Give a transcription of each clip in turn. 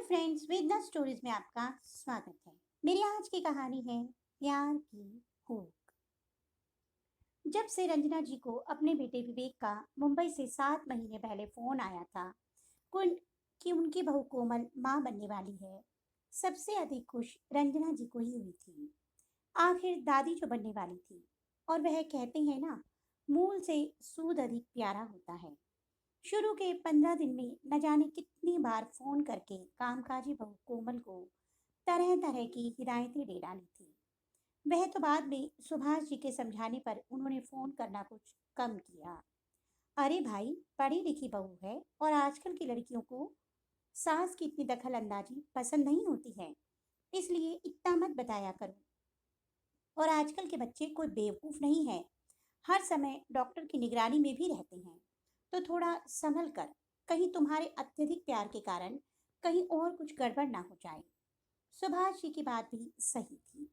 Friends, वेदना stories में आपका स्वागत है। मेरी आज की कहानी है प्यार की भूख। जब से रंजना जी को अपने बेटे विवेक का मुंबई से 7 महीने पहले फोन आया था कुन कि उनकी बहू कोमल माँ बनने वाली है, सबसे अधिक खुश रंजना जी को ही हुई थी। आखिर दादी जो बनने वाली थी। और वह कहते हैं ना, मूल से सूद अधिक प्यारा होता है। शुरू के 15 दिन में न जाने कितनी बार फोन करके कामकाजी बहू कोमल को तरह तरह की हिदायतें दे डाली थी। वह तो बाद में सुभाष जी के समझाने पर उन्होंने फोन करना कुछ कम किया। अरे भाई, पढ़ी लिखी बहू है और आजकल की लड़कियों को सास की इतनी दखल अंदाजी पसंद नहीं होती है, इसलिए इतना मत बताया करो। और आजकल के बच्चे कोई बेवकूफ नहीं है, हर समय डॉक्टर की निगरानी में भी रहते हैं। तो थोड़ा संभल कर, कहीं तुम्हारे अत्यधिक प्यार के कारण कहीं और कुछ गड़बड़ ना हो जाए। सुभाष जी की बात भी सही थी।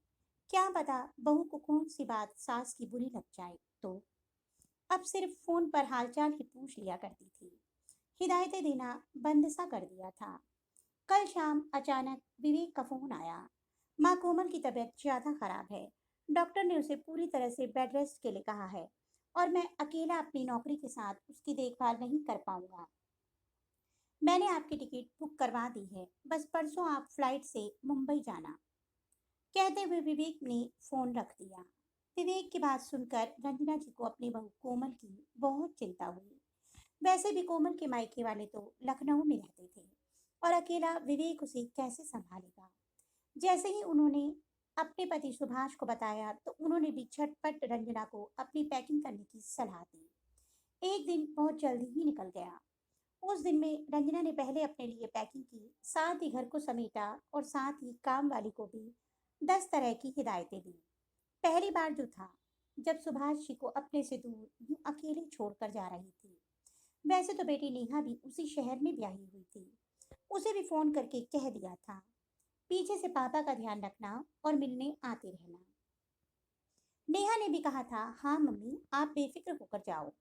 क्या पता बहू को कौन सी बात सास की बुरी लग जाए तो। अब सिर्फ फोन पर हालचाल ही पूछ लिया करती थी, हिदायतें देना बंद सा कर दिया था। कल शाम अचानक विवेक का फोन आया। माँ कोमल की तबीयत ज्यादा खराब है, डॉक्टर ने उसे पूरी तरह से बेड रेस्ट के लिए कहा है और मैं अकेला अपनी नौकरी के साथ उसकी देखभाल नहीं कर पाऊंगा। मैंने आपकी टिकट बुक करवा दी है, बस परसों आप फ्लाइट से मुंबई जाना। कहते हुए विवेक ने फोन रख दिया। विवेक की बात सुनकर रंजना जी को अपनी बहू कोमल की बहुत चिंता हुई। वैसे भी कोमल के मायके वाले तो लखनऊ में रहते थे और अकेला विवेक उसे कैसे संभालेगा। जैसे ही उन्होंने अपने पति सुभाष को बताया तो उन्होंने भी झटपट रंजना को अपनी पैकिंग करने की सलाह दी। एक दिन बहुत जल्दी ही निकल गया। उस दिन में रंजना ने पहले अपने लिए पैकिंग की, साथ ही घर को समेटा और साथ ही काम वाली को भी 10 तरह की हिदायतें दी। पहली बार जो था, जब सुभाष जी को अपने से दूर यूं अकेले छोड़कर जा रही थी। वैसे तो बेटी नेहा भी उसी शहर में ब्याही हुई थी, उसे भी फोन करके कह दिया था पीछे से पापा का ध्यान रखना और मिलने आते रहना। नेहा ने भी कहा था, हाँ मम्मी, आप बेफिक्र होकर जाओ,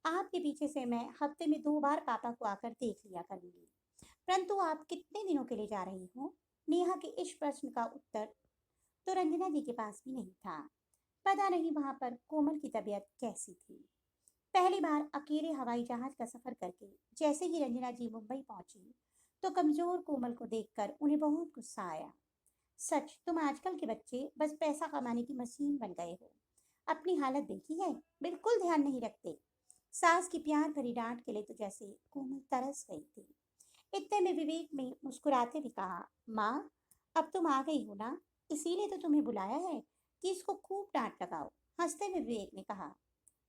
आपके पीछे से मैं हफ्ते में 2 बार पापा को आकर देख लिया करूंगी। परंतु आप कितने दिनों के लिए जा रही हो? नेहा के इस प्रश्न का उत्तर तो रंजना जी के पास भी नहीं था। पता नहीं वहां पर कोमल की तबीयत कैसी थी। पहली बार अकेले हवाई जहाज का सफर करके जैसे ही रंजना जी मुंबई पहुंची तो कमजोर कोमल को देखकर उन्हें बहुत गुस्सा आया। सच, तुम आजकल के बच्चे बस पैसा कमाने की मशीन बन गए हो। अपनी हालत देखी है, बिल्कुल ध्यान नहीं रखते। सास की प्यार भरी डांट के लिए तो जैसे कोमल तरस गई थी। इतने में विवेक ने मुस्कुराते हुए कहा, माँ, अब तुम आ गई हो ना, इसीलिए तो तुम्हें बुलाया है कि इसको खूब डांट लगाओ। हंसते हुए विवेक ने कहा,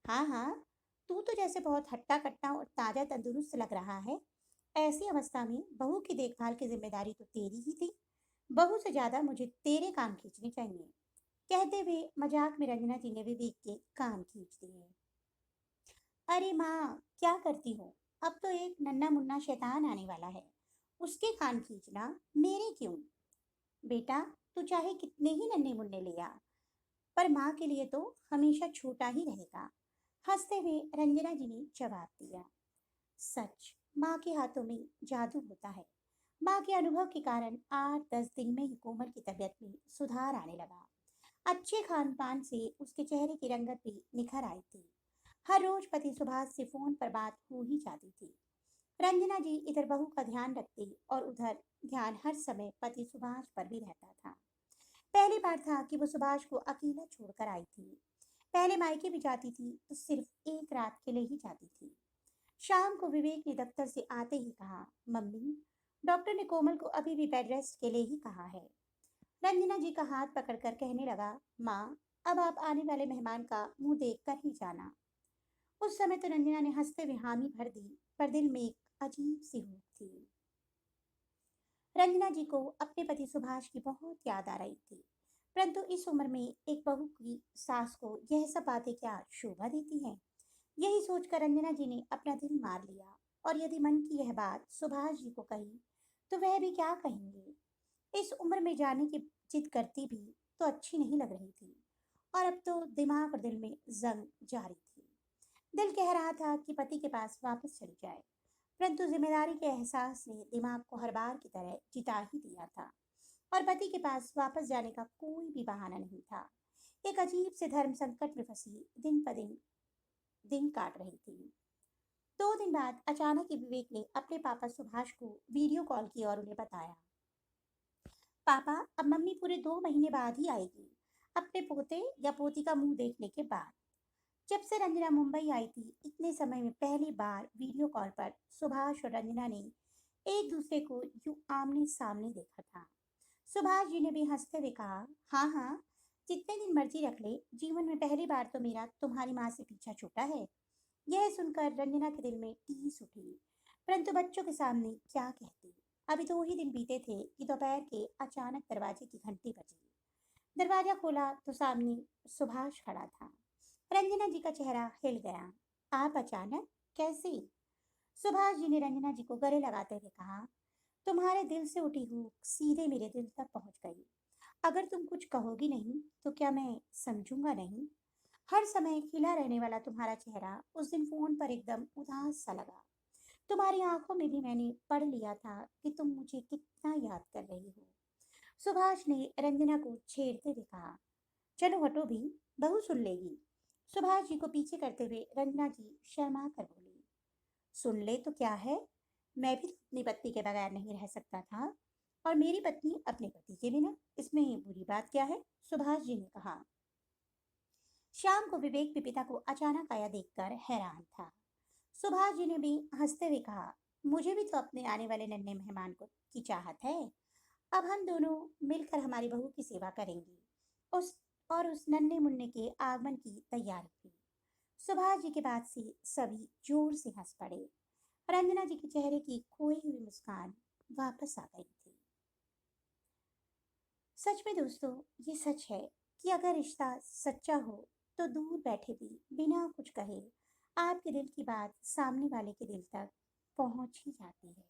हाँ हाँ, तू तो जैसे बहुत हट्टा कट्टा और ताजा तंदुरुस्त लग रहा है। ऐसी अवस्था में बहू की देखभाल की जिम्मेदारी तो तेरी ही थी। बहू से ज्यादा मुझे तेरे काम खींचने चाहिए। कहते हुए मजाक में रंजना जी ने विवेक के कान खींच दिए। अरे माँ, क्या करती हो? अब तो एक नन्हा मुन्ना शैतान आने वाला है, उसके कान खींचना, मेरे क्यों? बेटा, तू चाहे कितने ही नन्हे मुन्ने ले आ, पर माँ के लिए तो हमेशा छोटा ही रहेगा। हंसते हुए रंजना जी ने जवाब दिया। सच, माँ के हाथों में जादू होता है। माँ के अनुभव के कारण 8-10 दिन में ही कोमल की तबीयत में सुधार आने लगा। अच्छे खान पान से उसके चेहरे की रंगत भी निखर आई थी। हर रोज पति सुभाष से फोन पर बात हो ही जाती थी। रंजना जी इधर बहू का ध्यान रखती और उधर ध्यान हर समय पति सुभाष पर भी रहता था। पहली बार था कि वो सुभाष को अकेला छोड़कर आई थी। पहले मायके भी जाती थी तो सिर्फ एक रात के लिए ही जाती थी। शाम को विवेक ने दफ्तर से आते ही कहा, मम्मी, डॉक्टर ने कोमल को अभी भी बेड रेस्ट के लिए ही कहा है। रंजना जी का हाथ पकड़कर कहने लगा, माँ, अब आप आने वाले मेहमान का मुंह देख कर ही जाना। उस समय तो रंजना ने हंसते हुए हामी भर दी, पर दिल में एक अजीब सी हूक थी। रंजना जी को अपने पति सुभाष की बहुत याद आ रही थी, परंतु इस उम्र में एक बहू की सास को यह सब बातें क्या शोभा देती हैं? यही सोचकर रंजना जी ने अपना दिल मार लिया। और यदि मन की यह बात सुभाष जी को कही तो वह भी क्या कहेंगे? इस उम्र में जाने की जिद करती भी तो अच्छी नहीं लग रही थी। और अब तो दिमाग और दिल में जंग जारी थी। दिल कह रहा था कि पति के पास वापस चली जाए, परंतु जिम्मेदारी के एहसास ने दिमाग को हर बार की तरह जिता ही दिया था और पति के पास वापस जाने का कोई भी बहाना नहीं था। एक अजीब से धर्म संकट में फंसी दिन प दिन काट रही थी। 2 दिन बाद अचानक ही विवेक ने अपने पापा सुभाष को वीडियो कॉल किया और उन्हें बताया, पापा, अब मम्मी पूरे 2 महीने बाद ही आएगी, अपने पोते या पोती का मुंह देखने के बाद। जब से रंजना मुंबई आई थी, इतने समय में पहली बार वीडियो कॉल पर सुभाष और रंजना ने एक दूसरे को यूं आमने सामने देखा था। सुभाष जी ने भी हंसते हुए कहा, हाँ हाँ, जितने दिन मर्जी रख ले, जीवन में पहली बार तो मेरा तुम्हारी माँ से पीछा छूटा है। यह सुनकर रंजना के दिल में टीस उठी, परंतु बच्चों के सामने क्या कहती। अभी 2 ही दिन बीते थे कि दोपहर के अचानक दरवाजे की घंटी बजी। दरवाजा खोला तो सामने सुभाष खड़ा था। रंजना जी का चेहरा हिल गया। आप अचानक कैसे? सुभाष जी ने रंजना जी को गले लगाते हुए कहा, तुम्हारे दिल से उठी हुक सीधे मेरे दिल तक पहुंच गई। अगर तुम कुछ कहोगी नहीं तो क्या मैं समझूंगा नहीं? हर समय खिला रहने वाला तुम्हारा चेहरा उस दिन फोन पर एकदम उदास सा लगा। तुम्हारी आंखों में भी मैंने पढ़ लिया था कि तुम मुझे कितना याद कर रही हो। सुभाष ने रंजना को छेड़ते हुए कहा, चलो हटो भी, बहू सुन लेगी। सुभाष जी को पीछे करते हुए रंजना जी शर्मा कर बोली, सुन ले तो क्या है, मैं भी अपनी पत्नी के बगैर नहीं रह सकता था और मेरी पत्नी अपने पति के बिना, इसमें बुरी बात क्या है? सुभाष जी ने कहा। शाम को विवेक भी पिता को अचानक आया देखकर हैरान था। सुभाष जी ने भी हंसते हुए कहा, मुझे भी तो अपने आने वाले नन्हे मेहमान को की चाहत है। अब हम दोनों मिलकर हमारी बहू की सेवा करेंगे। उस उस नन्हे मुन्ने के आगमन की तैयारी हुई। सुभाष जी के बाद से सभी जोर से हंस पड़े। रंजना जी के चेहरे की खोई हुई मुस्कान वापस आ गई थी। सच में दोस्तों, ये सच है कि अगर रिश्ता सच्चा हो तो दूर बैठे भी बिना कुछ कहे आपके दिल की बात सामने वाले के दिल तक पहुंच ही जाती है।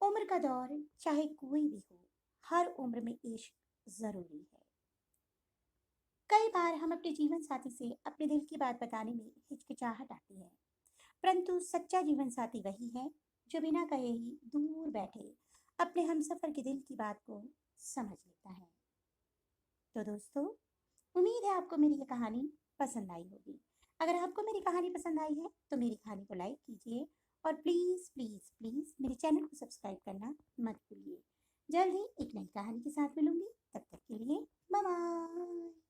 उम्र का दौर चाहे कोई भी हो, हर उम्र में इश्क जरूरी है। कई बार हम अपने जीवन साथी से अपने दिल की बात बताने में हिचकिचाहट आती है, परंतु सच्चा जीवन साथी वही है जो बिना कहे ही दूर बैठे अपने हमसफर के दिल की बात को समझ लेता है। तो दोस्तों, उम्मीद है आपको मेरी ये कहानी पसंद आई होगी। अगर आपको मेरी कहानी पसंद आई है तो मेरी कहानी को लाइक कीजिए और प्लीज़ प्लीज़ प्लीज़ मेरे चैनल को सब्सक्राइब करना मत भूलिए। जल्द ही एक नई कहानी के साथ मिलूंगी, तब तक के लिए बाय बाय।